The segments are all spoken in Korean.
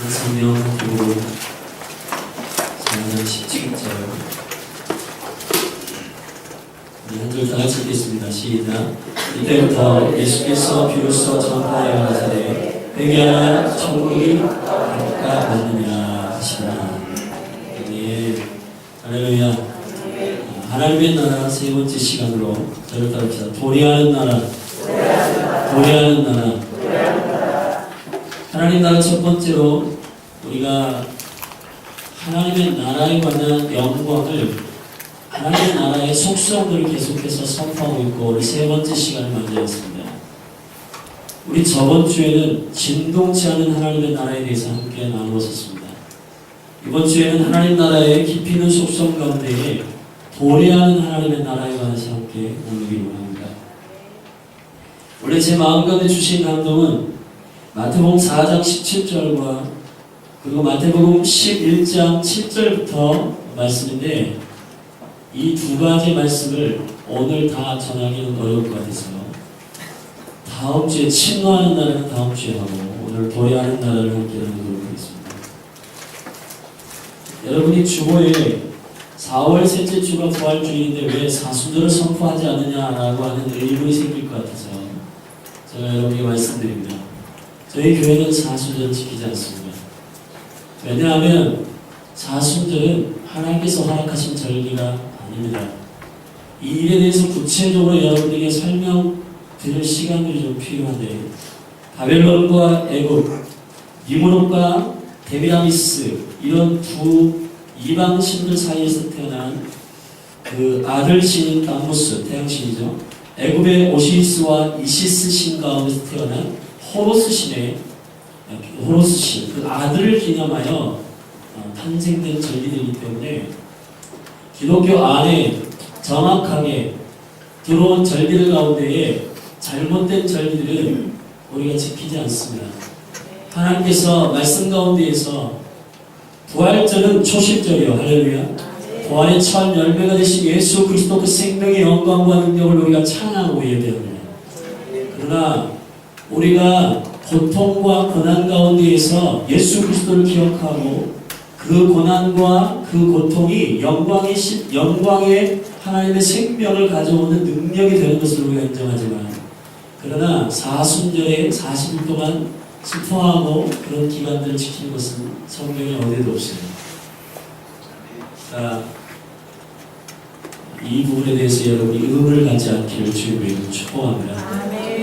성령 기록 4장 17절 한 절 다 같이 읽겠습니다. 시작. 이때부터 예수께서 비로소 전파하여 가사대 회개하라 천국이 가까웠느니라 하시라. 예, 할렐루야. 하나님의 나라 세 번째 시간으로 저를 따릅시다. 도래하는 나라, 도래하는 나라. 하나님 나라 첫 번째로 우리가 하나님의 나라에 관한 영광을, 하나님의 나라의 속성들을 계속해서 선포하고 있고, 오늘 세 번째 시간을 맞이했습니다. 우리 저번 주에는 진동치 않은 하나님의 나라에 대해서 함께 나누었습니다. 이번 주에는 하나님 나라의 깊이 있는 속성 가운데에 도래하는 하나님의 나라에 관해서 함께 나누기로 합니다. 원래 제 마음 가운데 주신 감동은 마태복음 4장 17절과 그리고 마태복음 11장 7절부터 말씀인데, 이 두 가지 말씀을 오늘 다 전하기는 어려울 것 같아서 다음 주에 침노하는 나라는 다음 주에 하고 오늘 도래하는 나라를 함께 나누도록 하겠습니다. 여러분이 주보에 4월 셋째 주가 부활주일인데 왜 사순절을 선포하지 않느냐라고 하는 의문이 생길 것 같아서 제가 여러분에게 말씀드립니다. 저희 교회는 사순절을 지키지 않습니다. 왜냐하면 사순절은 하나님께서 허락하신 절기가 아닙니다. 이 일에 대해서 구체적으로 여러분에게 설명드릴 시간들이 좀 필요한데, 바벨론과 애굽, 니무롯과 데미라미스 이런 두 이방 신들 사이에서 태어난 그 아들 신인 탐무스, 태양신이죠. 애굽의 오시리스와 이시스 신 가운데서 태어난 호로스 신의 호로스 신, 그 아들을 기념하여 탄생된 절기들이기 때문에 기독교 안에 정확하게 들어온 절기들 가운데에 잘못된 절기들은 우리가 지키지 않습니다. 하나님께서 말씀 가운데에서 부활절은 초실절이요. 할렐루야. 부활의 첫 열매가 되신 예수 그리스도 그 생명의 영광과 능력을 우리가 찬양하고 예배합니다. 그러나 우리가 고통과 고난 가운데에서 예수 그리스도를 기억하고 그 고난과 그 고통이 영광의 하나님의 생명을 가져오는 능력이 되는 것을 우리가 인정하지만, 그러나 사순절에 40일 동안 슬퍼하고 그런 기간들을 지키는 것은 성경에 어디에도 없어요. 자, 이 부분에 대해서 여러분이 의문을 갖지 않기를 주님의 이름으로 축복합니다.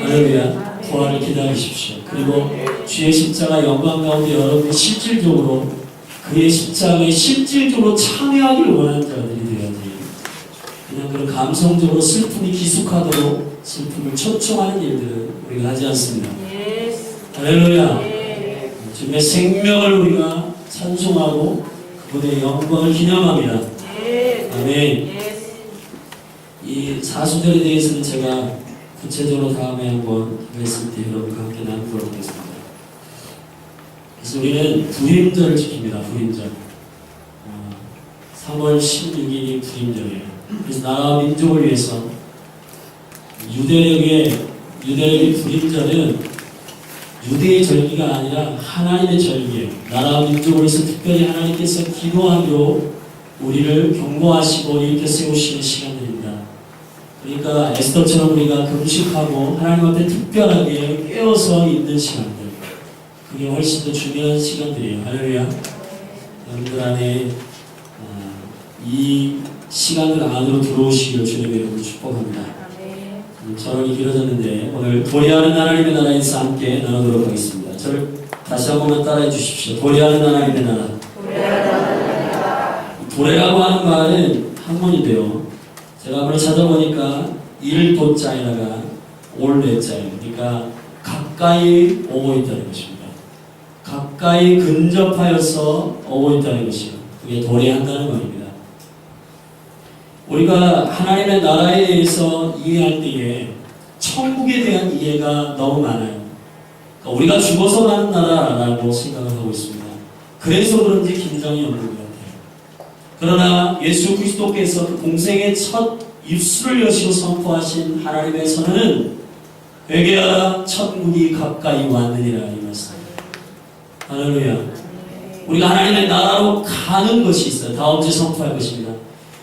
할렐루야. 부활을 기다리십시오. 그리고 주의 십자가 영광 가운데 여러분이 실질적으로 그의 십자가에 실질적으로 참여하기를 원하는 자들이 되어야지, 그냥 그런 감성적으로 슬픔이 기숙하도록 슬픔을 초청하는 일들은 우리가 하지 않습니다. 할렐루야. 주님의 생명을 우리가 찬송하고 그분의 영광을 기념합니다. 아멘. 이 사순절에 대해서는 제가 구체적으로 다음에 한번 말씀 때 여러분과 함께 나누도록 하겠습니다. 그래서 우리는 부임절을 지킵니다. 부임절. 3월 16일이 부임절이에요. 그래서 나라와 민족을 위해서 유대력의 부임절은 유대의 절기가 아니라 하나님의 절기예요. 나라와 민족을 위해서 특별히 하나님께서 기도하기로 우리를 경고하시고 일으켜 세우시는 시간들입니다. 그러니까 에스더처럼 우리가 금식하고 하나님 앞에 특별하게 깨어서 있는 시간들, 그게 훨씬 더 중요한 시간들이에요. 할렐루야. 여러분들 안에 이 시간들 안으로 들어오시기를 주님의 이름으로 축복합니다. 저런이 길어졌는데 오늘 도래하는 하나님의 나라에서 함께 나누도록 하겠습니다. 저를 다시 한 번만 따라해 주십시오. 도래하는 하나님의 나라. 도래라고 하는 말은 한문인데요. 제가 한번 찾아보니까 일도자에다가 올레자예요. 그러니까 가까이 오고 있다는 것입니다. 가까이 근접하여서 오고 있다는 것이요. 그게 도래한다는 말입니다. 우리가 하나님의 나라에 대해서 이해할 때에 천국에 대한 이해가 너무 많아요. 그러니까 우리가 죽어서 가는 나라라고 생각을 하고 있습니다. 그래서 그런지 긴장이 없는 것 같아요. 그러나 예수 그리스도께서 그 공생의 첫 입술을 여시고 선포하신 하나님의 선언은 회개하라 천국이 가까이 왔느니라 이 말씀. 할렐루야. 우리가 하나님의 나라로 가는 것이 있어요. 다음 주에 선포할 것입니다.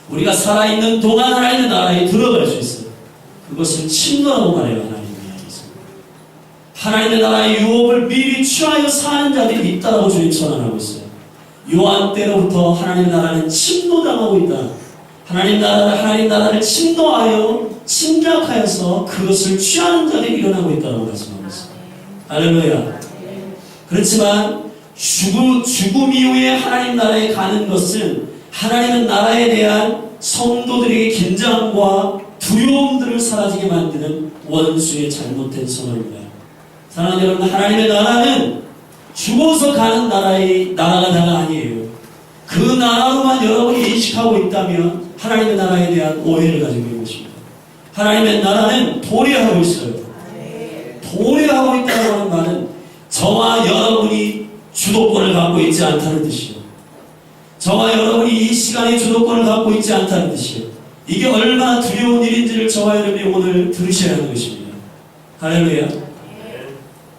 우리가 살아있는 동안 하나님의 나라에 들어갈 수 있어요. 그것을 침노라고 말해요. 하나님의 이야기에서. 하나님의 나라의 유업을 미리 취하여 사는 자들이 있다고 주님 선언하고 있어요. 요한 때로부터 하나님의 나라는 침노당하고 있다. 하나님 나라를 침노하여 침략하여서 그것을 취하는 자들이 일어나고 있다고 말씀하고 있어요. 할렐루야. 그렇지만 죽음 이후에 하나님 나라에 가는 것은 하나님의 나라에 대한 성도들에게 긴장과 두려움들을 사라지게 만드는 원수의 잘못된 선언입니다. 사랑하는 여러분, 하나님의 나라는 죽어서 가는 나라가 다가 아니에요. 그 나라로만 여러분이 인식하고 있다면 하나님의 나라에 대한 오해를 가지고 있는 것입니다. 하나님의 나라는 도래하고 있어요. 도래하고 있다고 하는 말은 저와 여러분이 주도권을 갖고 있지 않다는 뜻이요. 저와 여러분이 이 시간에 주도권을 갖고 있지 않다는 뜻이요. 이게 얼마나 두려운 일인지를 저와 여러분이 오늘 들으셔야 하는 것입니다. 할렐루야.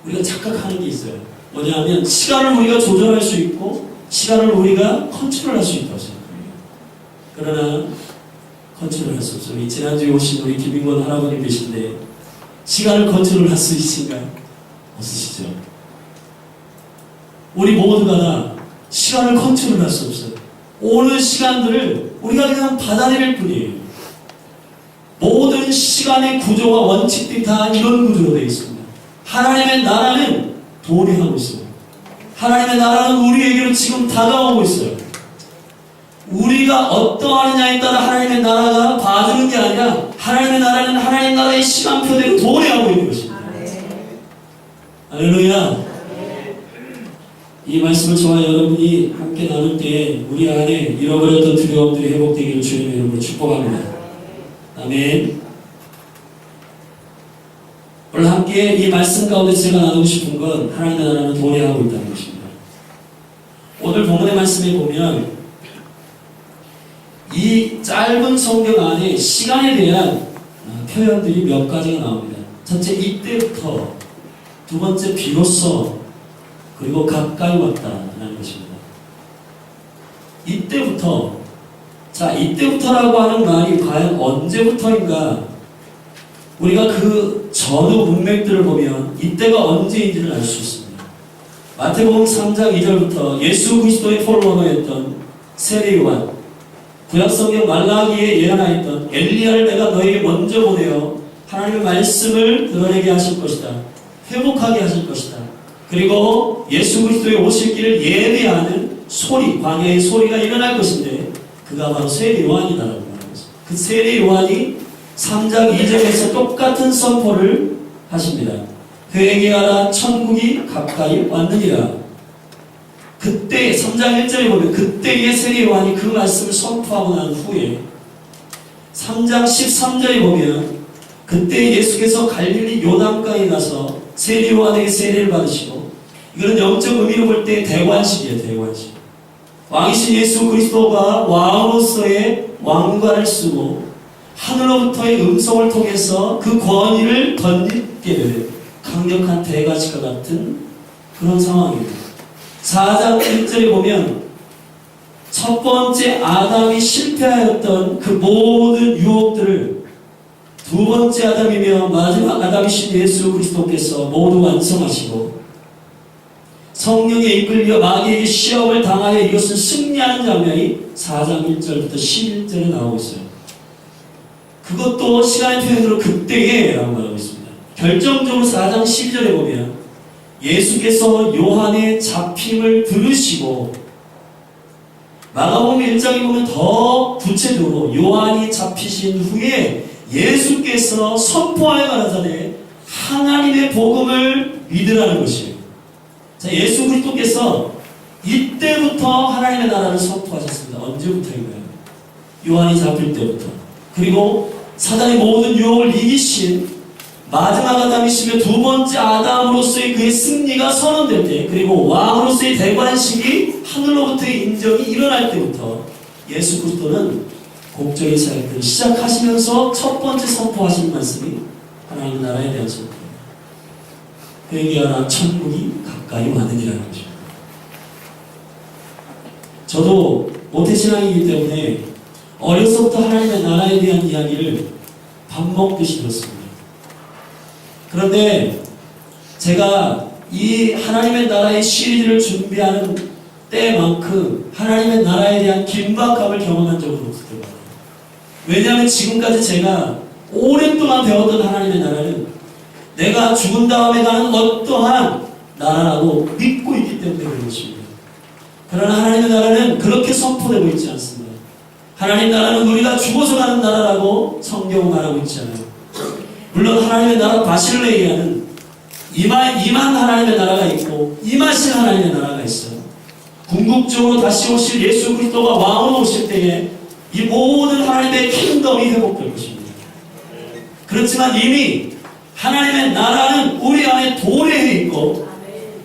우리가 착각하는 게 있어요. 뭐냐면 시간을 우리가 조절할 수 있고 시간을 우리가 컨트롤할 수 있다고 생각해요. 그러나 컨트롤할 수 없어요. 지난주에 오신 우리 김인권 할아버님 계신데 시간을 컨트롤할 수 있으신가요? 없으시죠? 우리 모두가 다 시간을 컨트롤할 수 없어요. 오는 시간들을 우리가 그냥 받아들일 뿐이에요. 모든 시간의 구조와 원칙들이 다 이런 구조로 되어 있습니다. 하나님의 나라는 도래하고 있어요. 하나님의 나라는 우리에게로 지금 다가오고 있어요. 우리가 어떠하느냐에 따라 하나님의 나라가 봐주는 게 아니라 하나님의 나라는 하나님의 나라의 시간표대로 도래하고 있는 것입니다. 할렐루야. 이 말씀을 저와 여러분이 함께 나눌 때 우리 안에 잃어버렸던 두려움들이 회복되기를 주님의 이름으로 축복합니다. 아멘. 오늘 함께 이 말씀 가운데 제가 나누고 싶은 건 하나님의 나라는 도래하고 있다는 것입니다. 오늘 본문의 말씀에 보면 이 짧은 성경 안에 시간에 대한 표현들이 몇 가지가 나옵니다. 첫째, 이때부터, 두 번째, 비로소, 그리고 가까이 왔다라는 것입니다. 이때부터, 자, 이때부터라고 하는 말이 과연 언제부터인가? 우리가 그 전후 문맥들을 보면 이때가 언제인지를 알 수 있습니다. 마태복음 3장 2절부터 예수 그리스도의 포로원어였던 세례 요한, 구약성경 말라기에 예언하였던 엘리야를 내가 너에게 먼저 보내어 하나님의 말씀을 드러내게 하실 것이다. 회복하게 하실 것이다. 그리고 예수 그리스도의 오실 길을 예배하는 소리, 광야의 소리가 일어날 것인데 그가 바로 세례 요한이다라고 말하는 것입니다. 그 세례 요한이 3장 2절에서 똑같은 선포를 하십니다. 회개하라, 천국이 가까이 왔느니라. 그때 3장 1절에 보면 그때의 세례 요한이 그 말씀을 선포하고 난 후에 3장 13절에 보면 그때 예수께서 갈릴리 요단강에 가서 세례 요한에게 세례를 받으시고, 이거는 영적 의미로 볼 때 대관식이에요. 대관식. 왕이신 예수 그리스도가 왕으로서의 왕관을 쓰고 하늘로부터의 음성을 통해서 그 권위를 던지게 되는 강력한 대관식과 같은 그런 상황입니다. 4장 1절에 보면 첫 번째 아담이 실패하였던 그 모든 유혹들을 두 번째 아담이며 마지막 아담이신 예수 그리스도께서 모두 완성하시고 성령에 이끌려 마귀에게 시험을 당하여 이것을 승리하는 장면이 4장 1절부터 11절에 나오고 있어요. 그것도 시간의 표현으로 그때에 라고 말하고 있습니다. 결정적으로 4장 12절에 보면 예수께서 요한의 잡힘을 들으시고, 마가복음 1장에 보면 더 구체적으로 요한이 잡히신 후에 예수께서 선포하여 가라사대 하나님의 복음을 믿으라는 것이에요. 자, 예수 그리스도께서 이때부터 하나님의 나라를 선포하셨습니다. 언제부터인가요? 요한이 잡힐 때부터. 그리고 사단의 모든 유혹을 이기신 마지막 아담이시며 두 번째 아담으로서의 그의 승리가 선언될 때, 그리고 왕으로서의 대관식이 하늘로부터의 인정이 일어날 때부터 예수 그리스도는 곡적의 사역들을 시작하시면서 첫 번째 선포하신 말씀이 하나님 나라에 대한 선포입니다. 회개하라, 천국이 가까이 왔느니라는 것입니다. 저도 모태신앙이기 때문에 어려서부터 하나님의 나라에 대한 이야기를 밥 먹듯이 들었습니다. 그런데 제가 이 하나님의 나라의 시리즈를 준비하는 때만큼 하나님의 나라에 대한 긴박감을 경험한 적은 없을 거예요. 왜냐하면 지금까지 제가 오랫동안 배웠던 하나님의 나라는 내가 죽은 다음에 가는 어떠한 나라라고 믿고 있기 때문에 그런 것입니다. 그러나 하나님의 나라는 그렇게 선포되고 있지 않습니다. 하나님의 나라는 우리가 죽어서 가는 나라라고 성경은 말하고 있지 않아요. 물론 하나님의 나라 바실레이아는 임한 하나님의 나라가 있고 임하신 하나님의 나라가 있어요. 궁극적으로 다시 오실 예수 그리스도가 왕으로 오실 때에 이 모든 하나님의 킹덤이 회복될 것입니다. 그렇지만 이미 하나님의 나라는 우리 안에 도래해 있고,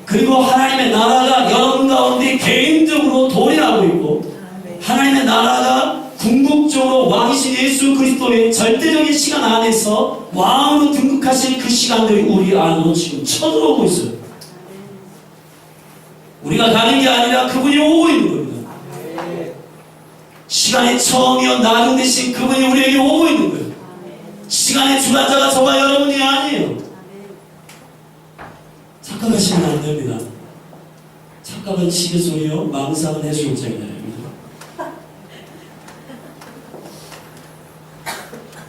그리고 하나님의 나라가 여러분 가운데 개인적으로 도래하고 있고, 하나님의 나라가 궁극적으로 왕이신 예수 그리스도의 절대적인 시간 안에서 왕으로 등극하실 그 시간들이 우리 안으로 지금 쳐들어오고 있어요. 우리가 가는 게 아니라 그분이 오고 있는 겁니다. 시간의 처음이요 나중 대신 그분이 우리에게 오고 있는 거예요. 시간의 주관자가 저와 여러분이 아니에요. 착각하시면 안 됩니다. 착각은 시계소리요, 망상은 해수욕장이에요.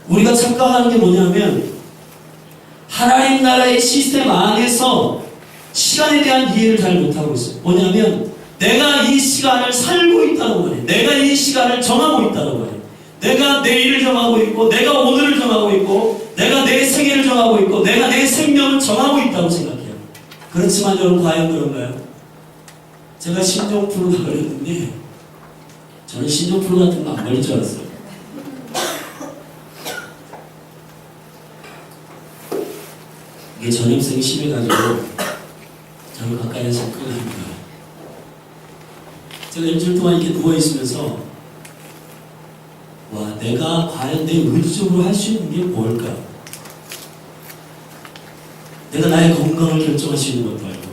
우리가 착각하는 게 뭐냐면 하나님 나라의 시스템 안에서 시간에 대한 이해를 잘 못하고 있어요. 뭐냐면 내가 이 시간을 살고 있다는 거예요. 내가 이 시간을 정하고 있다는 거예요. 내가 내일을 정하고 있고, 내가 오늘을 정하고 있고, 내가 내 세계를 정하고 있고, 내가 내 생명을 정하고 있다고 생각해요. 그렇지만 여러분 과연 그런가요? 제가 신종플루가 걸렸는데 저는 신종플루 같은 거 안 걸릴 줄 알았어요. 이게 전염성이 심해가지고 저를 가까이에서 끌어냅니다. 제가 일주일 동안 이렇게 누워있으면서 와, 내가 과연 내 의지적으로 할 수 있는 게 뭘까? 내가 나의 건강을 결정할 수 있는 것도 알고,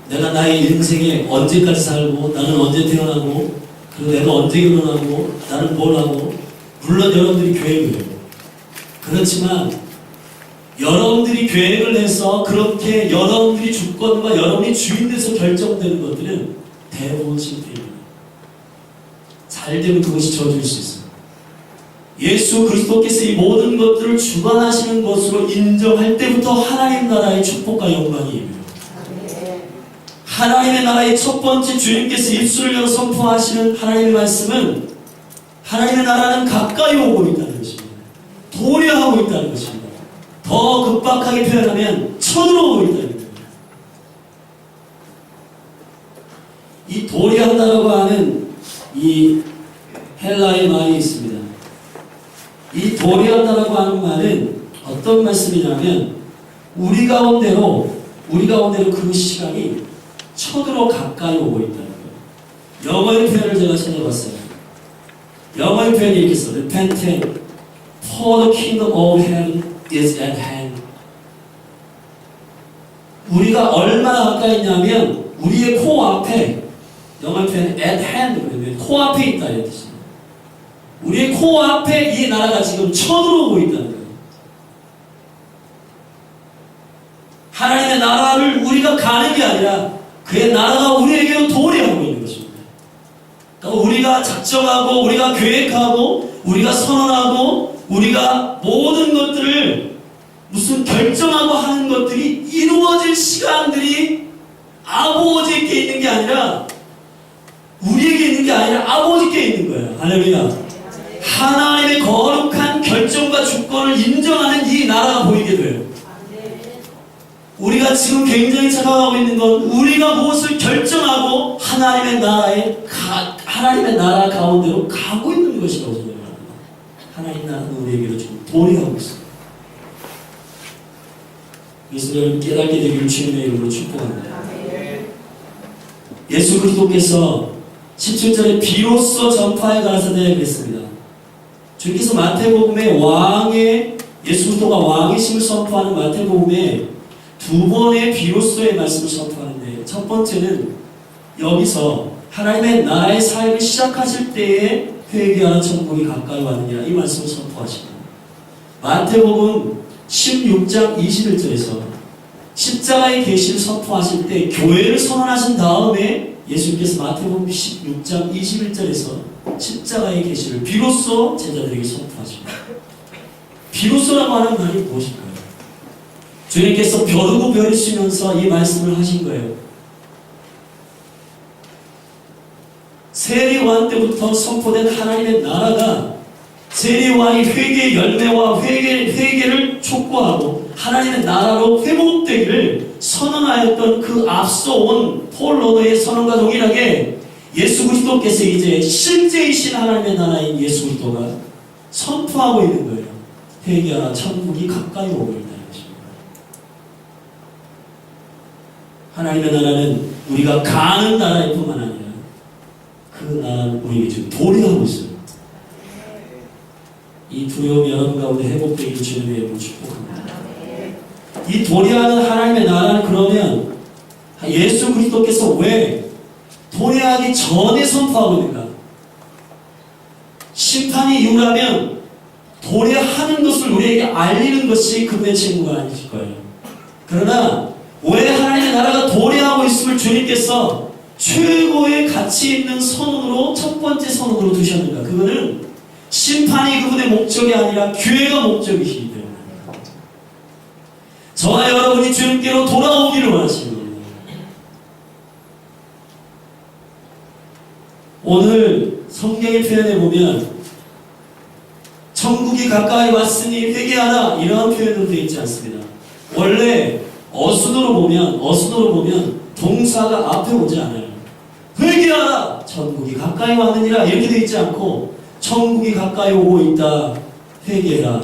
내가 나의 인생에 언제까지 살고, 나는 언제 태어나고, 그리고 내가 언제 결혼하고, 나는 뭘 하고, 물론 여러분들이 계획을 해요. 그렇지만 여러분들이 계획을 해서 그렇게 여러분들이 주권과 여러분이 주인 돼서 결정되는 것들은 대부분 실패입니다. 잘 되면 그것이 저주일 수 있어요. 예수 그리스도께서 이 모든 것들을 주관하시는 것으로 인정할 때부터 하나님 나라의 축복과 영광이에요. 하나님의 나라의 첫 번째 주님께서 입술을 열어 선포하시는 하나님의 말씀은 하나님의 나라는 가까이 오고 있다는 것입니다. 도래하고 있다는 것입니다. 더 급박하게 표현하면 쳐들어오고 있다는 겁니다. 이 도래한다라고 하는 이 헬라의 말이 있습니다. 이 도래한다라고 하는 말은 어떤 말씀이냐면 우리 가운데로 그 시간이 쳐들어 가까이 오고 있다는 거예요. 영어의 표현을 제가 찾아봤어요. 영어의 표현이 이렇게 있어요. Repent, for the kingdom of heaven is at hand. 우리가 얼마나 가까이 있냐면 우리의 코앞에, 영어의 표현 at hand, 코앞에 있다 이런 뜻이에요. 우리의 코앞에 이 나라가 지금 쳐들어오고 있다는 거예요. 하나님의 나라를 우리가 가는 게 아니라 그의 나라가 우리에게로 도래하고 있는 것입니다. 그러니까 우리가 작정하고 우리가 계획하고 우리가 선언하고 우리가 모든 것들을 무슨 결정하고 하는 것들이 이루어질 시간들이 아버지께 있는 게 아니라 우리에게 있는 게 아니라 아버지께 있는 거예요. 할렐루야. 하나님의 거룩한 결정과 주권을 인정하는 이 나라가 보이게 돼요. 우리가 지금 굉장히 착각하고 있는 건 우리가 무엇을 결정하고 하나님의 나라 가운데로 가고 있는 것이라고 생각합니다. 하나님 나라는 우리에게도 지금 도래하고 있습니다. 그래서 여러분 깨닫게 되기를 주님의 이름으로 축복합니다. 예수 그리스도께서 17절에 비로소 전파에 가라사대 그랬습니다. 주님께서 마태복음에 예수 그리스도가 왕이심을 선포하는 마태복음에 두 번의 비로소의 말씀을 선포하는데, 첫 번째는 여기서 하나님의 나라의 사역을 시작하실 때에 회개하라 천국이 가까이 왔느니라 이 말씀을 선포하십니다. 마태복음 16장 21절에서 십자가의 계시를 선포하실 때 교회를 선언하신 다음에 예수님께서 마태복음 16장 21절에서 십자가의 계시를 비로소 제자들에게 선포하십니다. 비로소라고 하는 말이 무엇일까요? 주님께서 벼르고 벼르시면서 이 말씀을 하신 거예요. 세례요한 때부터 선포된 하나님의 나라가 세례요한이 회개의 열매와 회개를 촉구하고 하나님의 나라로 회복되기를 선언하였던 그 앞서온 폴 로더의 선언과 동일하게 예수 그리스도께서 이제 실제이신 하나님의 나라인 예수 그리스도가 선포하고 있는 거예요. 회개하라 천국이 가까이 오고 있다는 것입니다. 하나님의 나라는 우리가 가는 나라일 뿐만 아니라 그 나라는 우리에게 지금 도래하고 있어요. 이 두려움이 여러분 가운데 회복되기를 주님의 이름으로 축복합니다. 이 도래하는 하나님의 나라는 그러면 예수 그리스도께서 왜 도래하기 전에 선포하고 있는가? 심판이 이후라면 도래하는 것을 우리에게 알리는 것이 그분의 책무가 아니실 거예요. 그러나 왜 하나님의 나라가 도래하고 있음을 주님께서 최고의 가치 있는 선언으로 첫 번째 선언으로 두셨는가? 그거는 심판이 그분의 목적이 아니라 교회가 목적이시기 때문입니다. 저와 여러분이 주님께로 돌아오기를 원하시는 겁니다. 오늘 성경의 표현에 보면 천국이 가까이 왔으니 회개하라 이러한 표현으로 되어 있지 않습니다. 원래 어순으로 보면 동사가 앞에 오지 않아요. 회개하라 천국이 가까이 왔느니라 이렇게 되어 있지 않고 천국이 가까이 오고 있다 회개해라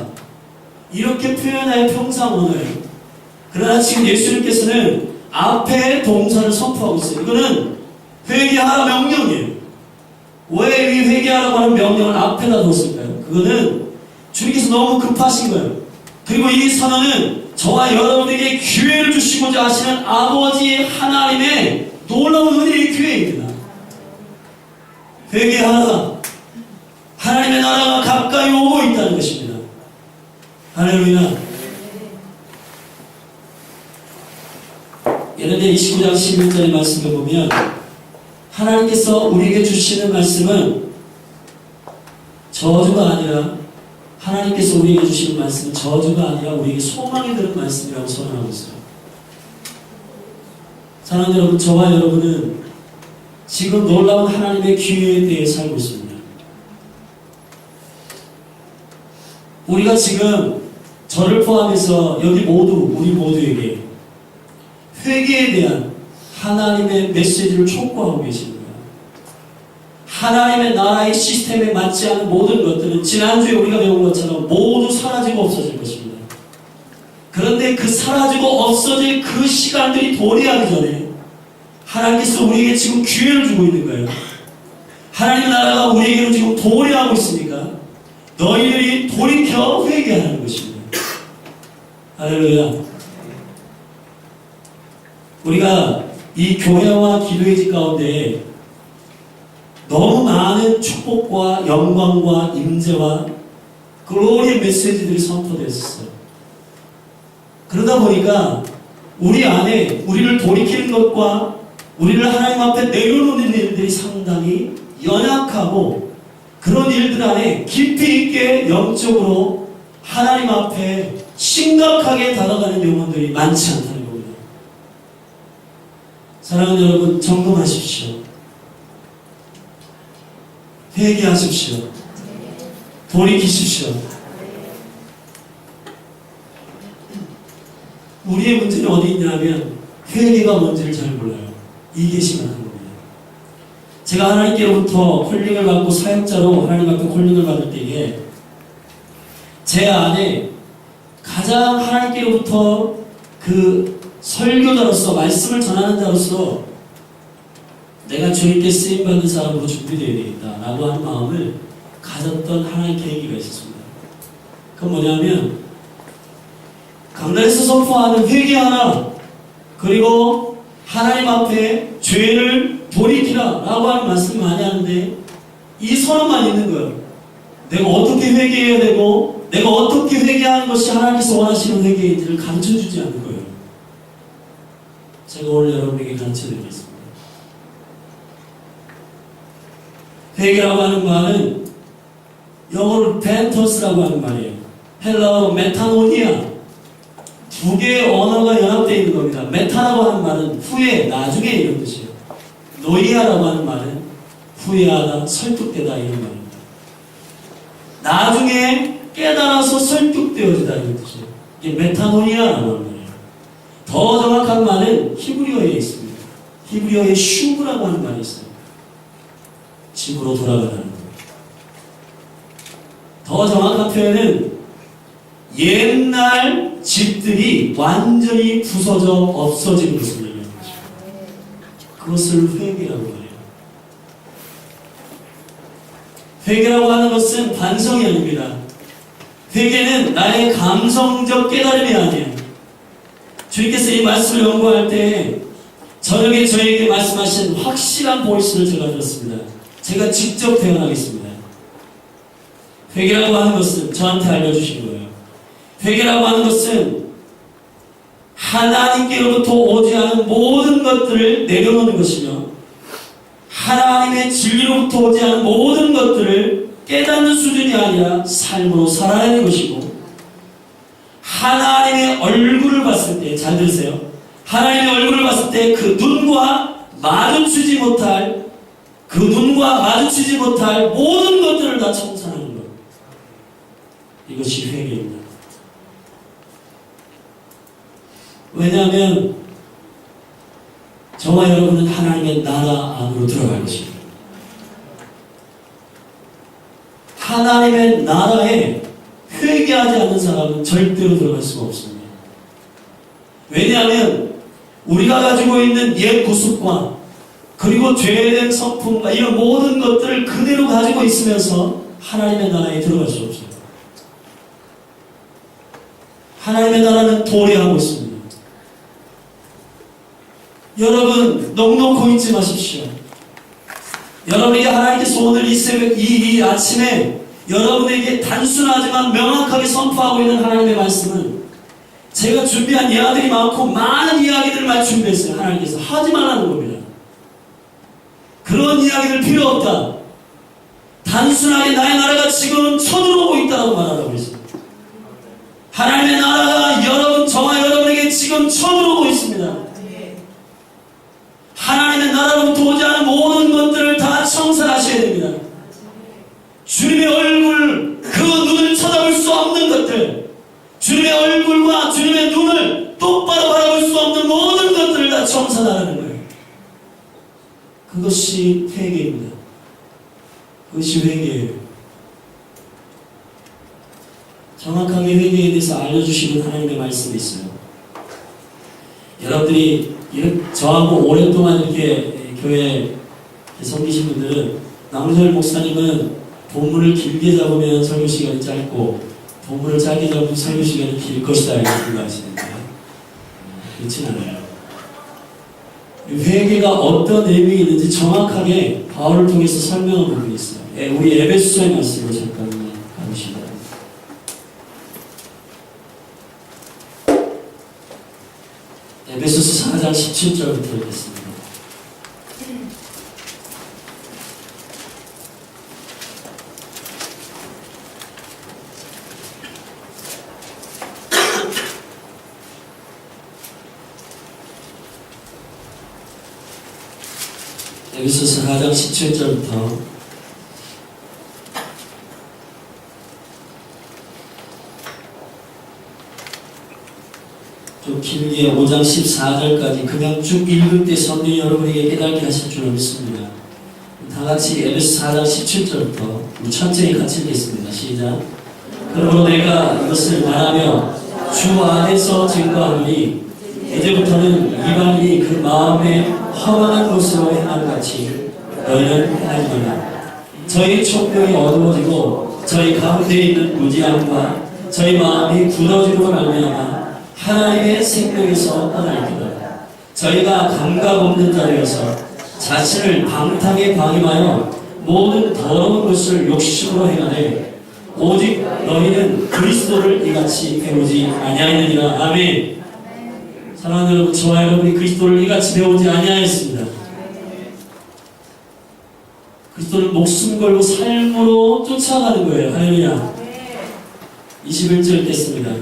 이렇게 표현하여 평상원어예요. 그러나 지금 예수님께서는 앞에 동사를 선포하고 있어요. 이거는 회개하라 명령이에요. 왜 이 회개하라고 하는 명령을 앞에다 뒀을까요? 그거는 주님께서 너무 급하신 거예요. 그리고 이 선언은 저와 여러분에게 기회를 주시고자 하시는 아버지 하나님의 놀라운 은혜의 기회입니다. 회개하라. 하나님의 나라가 가까이 오고 있다는 것입니다. 할렐루야. 예레미야 29장 11절의 말씀을 보면 하나님께서 우리에게 주시는 말씀은 저주가 아니라 하나님께서 우리에게 주시는 말씀은 저주가 아니라 우리에게 소망이 되는 말씀이라고 선언하고 있어요. 사랑하는 여러분, 저와 여러분은 지금 놀라운 하나님의 기회에 대해 살고 있습니다. 우리가 지금 저를 포함해서 여기 우리 모두에게 회개에 대한 하나님의 메시지를 촉구하고 계십니다. 하나님의 나라의 시스템에 맞지 않은 모든 것들은 지난주에 우리가 배운 것처럼 모두 사라지고 없어질 것입니다. 그런데 그 사라지고 없어질 그 시간들이 도래하기 전에 하나님께서 우리에게 지금 기회를 주고 있는 거예요. 하나님의 나라가 우리에게로 지금 도래하고 있으니까 너희들이 돌이켜 회개하는 것입니다. 할렐루야. 우리가 이 교회와 기도의 집 가운데 너무 많은 축복과 영광과 임재와 글로리의 메시지들이 선포되었어요. 그러다 보니까 우리 안에 우리를 돌이키는 것과 우리를 하나님 앞에 내려놓는 일들이 상당히 연약하고 그런 일들 안에 깊이 있게 영적으로 하나님 앞에 심각하게 다가가는 영혼들이 많지 않다는 겁니다. 사랑하는 여러분, 점검하십시오. 회개하십시오. 돌이키십시오. 우리의 문제는 어디 있냐면 회개가 뭔지를 잘 몰라요. 이게 심각한 겁니다. 제가 하나님께로부터 콜링을 받고 사역자로 하나님 앞에 콜링을 받을 때에 제 안에 가장 하나님께로부터 그 설교자로서 말씀을 전하는 자로서 내가 주님께 쓰임받는 사람으로 준비되어야 되겠다 라고 하는 마음을 가졌던 하나의 계기가 있었습니다. 그건 뭐냐면 강단에서 선포하는 회개하라, 그리고 하나님 앞에 죄를 돌이키라, 회개하라 라고 하는 말씀 많이 하는데 이 선언만 있는 거예요. 내가 어떻게 회개해야 되고 내가 어떻게 회개하는 것이 하나님께서 원하시는 회개인지를 가르쳐주지 않는 거예요. 제가 오늘 여러분에게 가르쳐드리겠습니다. 회개라고 하는 말은 영어로 벤터스라고 하는 말이에요. 헬라어로 메타노니아. 두 개의 언어가 연합되어 있는 겁니다. 메타라고 하는 말은 후에, 나중에 이런 뜻이에요. 노이아라고 하는 말은 후회하다, 설득되다 이런 말입니다. 나중에 깨달아서 설득되어지다 이런 뜻이에요. 이게 메타노니아라고 하는 말이에요. 더 정확한 말은 히브리어에 있습니다. 히브리어에 슈브라고 하는 말이 있어요. 집으로 돌아가라는 것. 더 정확한 표현은 옛날 집들이 완전히 부서져 없어지는 것을 얘기하는 거죠. 그것을 회개라고 해요. 회개라고 하는 것은 반성이 아닙니다. 회개는 나의 감성적 깨달음이 아니에요. 주님께서 이 말씀을 연구할 때 저녁에 저에게 말씀하신 확실한 보이스를 제가 들었습니다. 제가 직접 대언하겠습니다. 회개라고 하는 것은 저한테 알려주신 거예요. 회개라고 하는 것은 하나님께로부터 오지 않은 모든 것들을 내려놓는 것이며 하나님의 진리로부터 오지 않은 모든 것들을 깨닫는 수준이 아니라 삶으로 살아내는 것이고 하나님의 얼굴을 봤을 때, 잘 들으세요. 하나님의 얼굴을 봤을 때 그 눈과 마주치지 못할 모든 것들을 다 청산하는 것. 이것이 회개입니다. 왜냐하면 저와 여러분은 하나님의 나라 안으로 들어갈 것입니다. 하나님의 나라에 회개하지 않는 사람은 절대로 들어갈 수가 없습니다. 왜냐하면 우리가 가지고 있는 옛 구습과 그리고 죄된 성품과 이런 모든 것들을 그대로 가지고 있으면서 하나님의 나라에 들어갈 수 없어요. 하나님의 나라는 도래하고 있습니다. 여러분 넉넉히 잊지 마십시오. 여러분에게 하나님께서 오늘 이 아침에 여러분에게 단순하지만 명확하게 선포하고 있는 하나님의 말씀은 제가 준비한 이야기들이 많고 많은 이야기들만 준비했어요. 하나님께서 하지 말라는 겁니다. 그런 이야기들 필요 없다. 단순하게 나의 나라가 지금 쳐들어오고 있다고 말하라고 했습니다. 하나님의 나라가 저와 여러분에게 지금 쳐들어오고 있습니다. 하나님의 나라로부터 오지 않은 모든 것들을 다 청산하셔야 됩니다. 주님의 얼굴, 그 눈을 쳐다볼 수 없는 것들, 주님의 얼굴과 주님의 눈을 똑바로 바라볼 수 없는 모든 것들을 다 청산하라는 거예요. 그것이 회개입니다. 그것이 회개예요. 정확하게 회개에 대해서 알려주시는 하나님의 말씀이 있어요. 여러분들이 저하고 오랫동안 이렇게 교회에 섬기신 분들은 남철 목사님은 본문을 길게 잡으면 설교 시간이 짧고 본문을 짧게 잡으면 설교 시간이 길 것이다 이렇게 생각하시는데 그렇진 않아요. 회개가 어떤 의미가 있는지 정확하게 바울을 통해서 설명한 부분이 있어요. 우리 에베소서의 말씀으로 잠깐만 가보시기 바랍니다. 에베소서 4장 17절부터 읽겠습니다. 에베소서 4장 17절부터 좀 길게 5장 14절까지 그냥 쭉 읽을 때 성령이 여러분에게 깨닫게 하실 줄 믿습니다. 다 같이 에베소 4장 17절부터 우리 천천히 같이 읽겠습니다. 시작. 그러므로 내가 이것을 말하며 주 안에서 증거하노니 이제부터는 이방인이 그 마음에 허망한 것으로 행하는 같이 너희는 행하리라. 저희 총명이 어두워지고 저희 가운데 있는 무지함과 저희 마음이 굳어지므로 말미암아 하나님의 생명에서 떠날기다. 저희가 감각 없는 자리여서 자신을 방탕에 방임하여 모든 더러운 것을 욕심으로 행하되 오직 너희는 그리스도를 이같이 배우지 아니하였느니라. 아멘. 사랑하는 여러분, 저와 여러분이 그리스도를 이같이 배우지 아니하였습니다. 그리스도를 목숨 걸고 삶으로 쫓아가는 거예요. 할렐루야. 21절 읽겠습니다.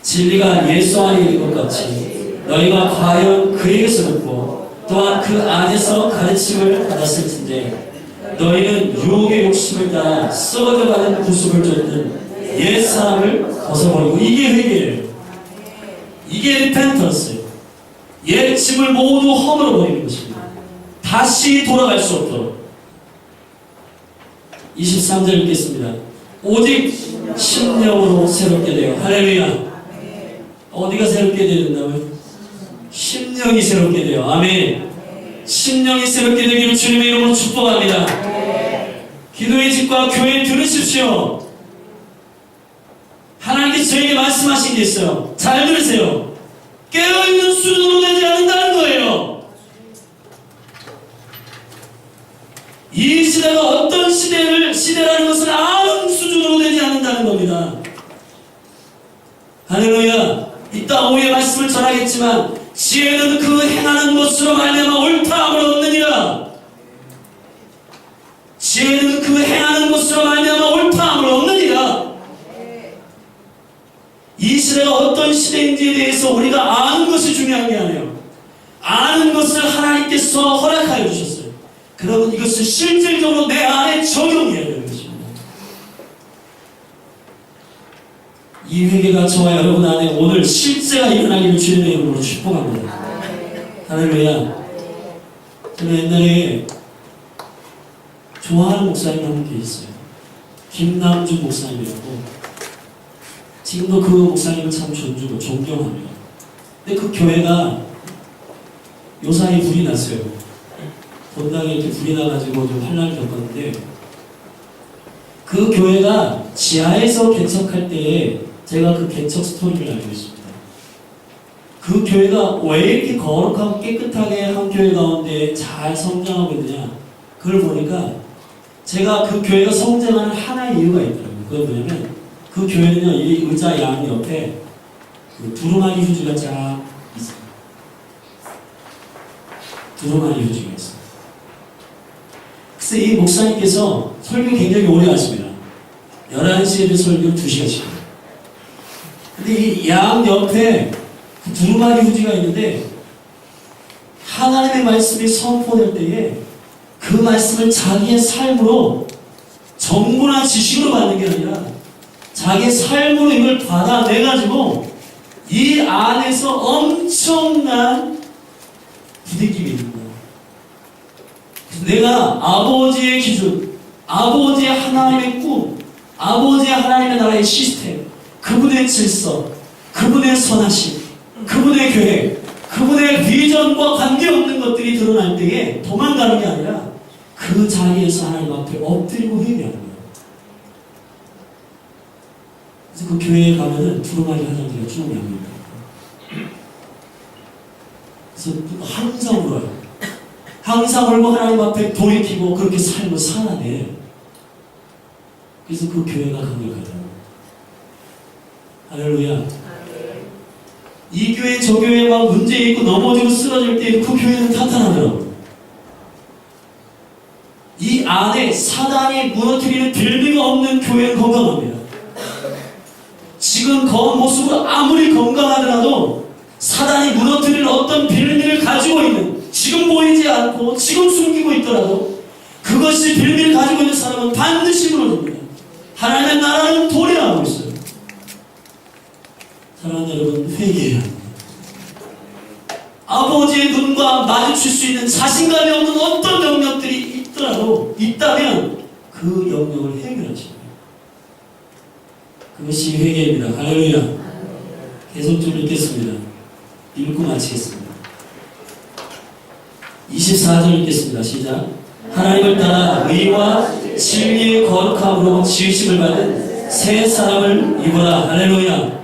진리가 예수 안에 있는 것 같이 너희가 과연 그에게서 듣고 또한 그 안에서 가르침을 받았을진데 너희는 유혹의 욕심을 따라 썩어져가는 구습을 쫓는 옛 사람을 벗어버리고. 이게 회개예요. 이게 리펜턴스예요. 옛 짐을 모두 허물어버리는 것입니다. 다시 돌아갈 수 없도록. 23절 읽겠습니다. 오직 심령으로 새롭게 되어. 할렐루야. 어디가 새롭게 된다고요? 심령이 새롭게 되어. 아멘. 심령이 새롭게 되기를 주님의 이름으로 축복합니다. 기도의 집과 교회 들으십시오. 하나님께서 저에게 말씀하신 게 있어요. 잘 들으세요. 깨어있는 수준으로 되지 않는다는 거예요. 이 시대가 어떤 시대라는 것을 아는 수준으로 되지 않는다는 겁니다. 할렐루야. 이따 오후에 말씀을 전하겠지만 지혜는 그 행하는 것으로 말미암아 옳다함을 얻느니라. 지혜는 그 행하는 것으로 말미암아 옳다함을 얻느니라. 이 시대가 어떤 시대인지에 대해서 우리가 아는 것이 중요한 게 아니에요. 아는 것을 하나님께서 허락하여 주셨어요. 그러면 이것을 실질적으로 내 안에 적용해야 되는 것입니다. 이 회개가 저와 여러분 안에 오늘 실제가 일어나기를 주님의 이름으로 축복합니다. 할렐루야. 저는 옛날에 좋아하는 목사님 한 분 계셨어요. 김남준 목사님이라고. 지금도 그 목사님을 참 존경합니다. 근데 그 교회가 요사이 불이 났어요. 본당에 이렇게 불이 나가지고 좀 환란을 겪었는데, 그 교회가 지하에서 개척할 때에 제가 그 개척 스토리를 알고 있습니다. 그 교회가 왜 이렇게 거룩하고 깨끗하게 한 교회 가운데 잘 성장하고 있느냐, 그걸 보니까 제가 그 교회가 성장하는 하나의 이유가 있더라고요. 그건 뭐냐면 그 교회는요, 이 의자 양 옆에 그 두루마리 휴지가 쫙 있어요. 두루마리 휴지가 있어요. 그래서 이 목사님께서 설교 굉장히 오래 하십니다. 11시에 설교 2시간씩. 근데 이 양 옆에 그 두루마리 휴지가 있는데 하나님의 말씀이 선포될 때에 그 말씀을 자기의 삶으로 정보나 지식으로 받는 게 아니라 자기의 삶으로 이걸 받아내가지고 이 안에서 엄청난 부대낌이 있는 거예요. 내가 아버지의 기준, 아버지의 하나님의 꿈, 아버지의 하나님의 나라의 시스템, 그분의 질서, 그분의 선하심, 그분의 계획, 그분의 비전과 관계없는 것들이 드러날 때에 도망가는 게 아니라 그 자리에서 하나님 앞에 엎드리고 회개하는 거예요. 그래서 그 교회에 가면은 두루마리 화장지가 쭉 양입니다. 그래서 항상 울어요. 항상 울고 하나님 앞에 돌이키고 그렇게 삶을 살아내요. 그래서 그 교회가 강력하더라고요. 할렐루야. 이 교회 저 교회 막 문제 있고 넘어지고 쓰러질 때 그 교회는 탄탄하더라고요. 이 안에 사단이 무너뜨리는 빌미가 없는 교회는 건강합니다. 지금 겉모습으로 아무리 건강하더라도 사단이 무너뜨리는 어떤 빌미를 가지고 있는, 지금 보이지 않고 지금 숨기고 있더라도 그것이 빌미를 가지고 있는 사람은 반드시 무너집니다. 하나님의 나라는 도래하고 있어요. 사랑하는 여러분, 회개해야 합니다. 아버지의 눈과 마주칠 수 있는 자신감이 없는 어떤 영역들이 있다면 그 영역을 해결하시는 거예요. 그것이 회개입니다. 할렐루야. 계속 좀 읽겠습니다. 읽고 마치겠습니다. 24절 읽겠습니다. 시작. 하나님을 따라 의와 진리의 거룩함으로 지으심을 받은 새 사람을 입어라. 할렐루야.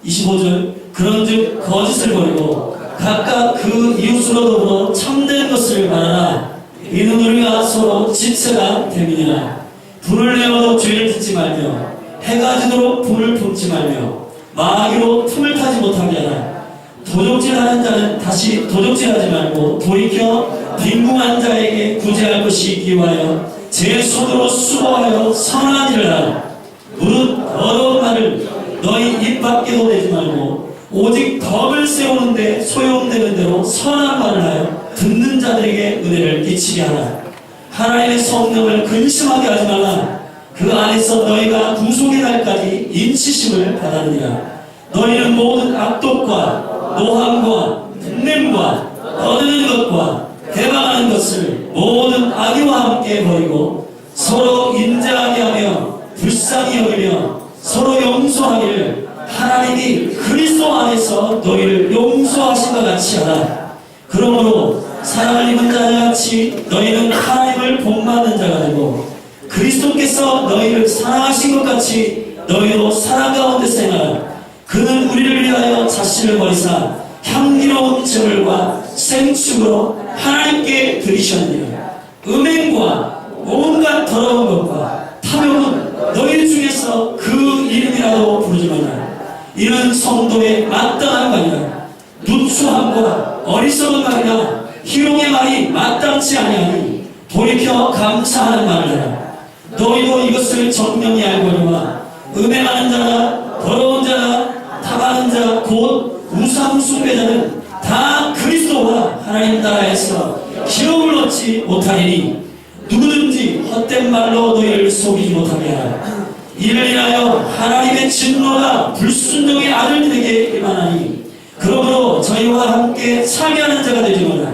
25절. 그런즉 거짓을 버리고 각각 그 이웃으로 더불어 참된 것을 것을 말하라. 이는 우리가 서로 지체가 됨이니라. 불을 내어도 죄를 짓지 말며 해가 지도록 불을 품지 말며 마귀로 틈을 타지 못하게 하라. 도적질하는 자는 다시 도적질하지 말고 돌이켜 빈궁한 자에게 구제할 것이 있기 위하여 제 손으로 수고하여 선한 일을 하라. 무릇 더러운 말을 너희 입 밖에도 내지 말고 오직 덕을 세우는데 소용되는 대로 선한 말을 하여 듣는 자들에게 은혜를 끼치게 하라. 하나님의 성령을 근심하게 하지 말라. 그 안에서 너희가 구속의 날까지 인치심을 받았느니라. 너희는 모든 악독과 노함과 분냄과 떠드는 것과 대방하는 것을 모든 악의와 함께 버리고 서로 인자하게 하며 불쌍히 여기며 서로 용서하기를 하나님이 그리스도 안에서 너희를 용서하신 것 같이 하라. 그러므로 사랑을 입은 자같이 너희는 하나님을 본받는 자가 되고 그리스도께서 너희를 사랑하신 것 같이 너희도 사랑 가운데 생활하라. 그는 우리를 위하여 자신을 버리사 향기로운 제물과 생축으로 하나님께 드리셨느니라. 음행과 온갖 더러운 것과 탐욕은 너희 중에서 그 이름이라도 부르지 말라. 이는 성도의 마땅한 말이라. 누추함과 어리석은 말이나 희롱의 말이 마땅치 아니하니 돌이켜 감사하는 말을 하라. 너희도 이것을 정명히 알거니와 음행하는 자나 더러운 자나 탐하는 자 곧 우상 숭배자는 다 그리스도와 하나님 나라에서 기업을 얻지 못하리니 누구든지 헛된 말로 너희를 속이지 못하게 하라. 이를 인하여 하나님의 진노가 불순종의 아들들에게 임하나니 그러므로 저희와 함께 참여하는 자가 되지 마라.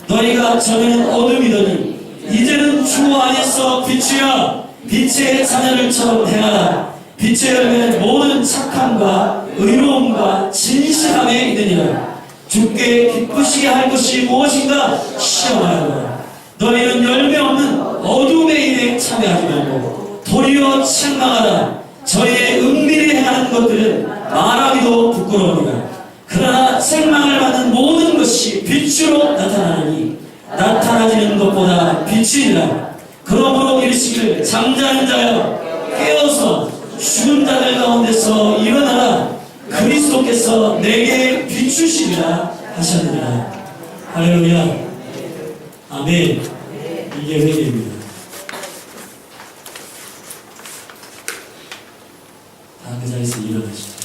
너희가 전에는 어둠이더니 이제는 주 안에서 빛이야 빛의 자녀들처럼 행하라. 빛의 열매는 모든 착함과 의로움과 진실함에 있느니라. 주께 기쁘시게 할 것이 무엇인가 시험하여라. 너희는 열매 없는 어둠의 일에 참여하지 말고 도리어 책망하라. 저희의 은밀히 행하는 것들은 말하기도 부끄러우니라. 그러나 책망을 받는 모든 것이 빛으로 나타나니 나타나지는 것보다 빛이니라. 그러므로 이르시기를 잠자는 자여 깨어서 죽은 자들 가운데서 일어나라. 그리스도께서 내게 비추시리라 하셨느니라. 할렐루야. 아멘. 이게 회개입니다. 다 그 자리에서 일어나시죠.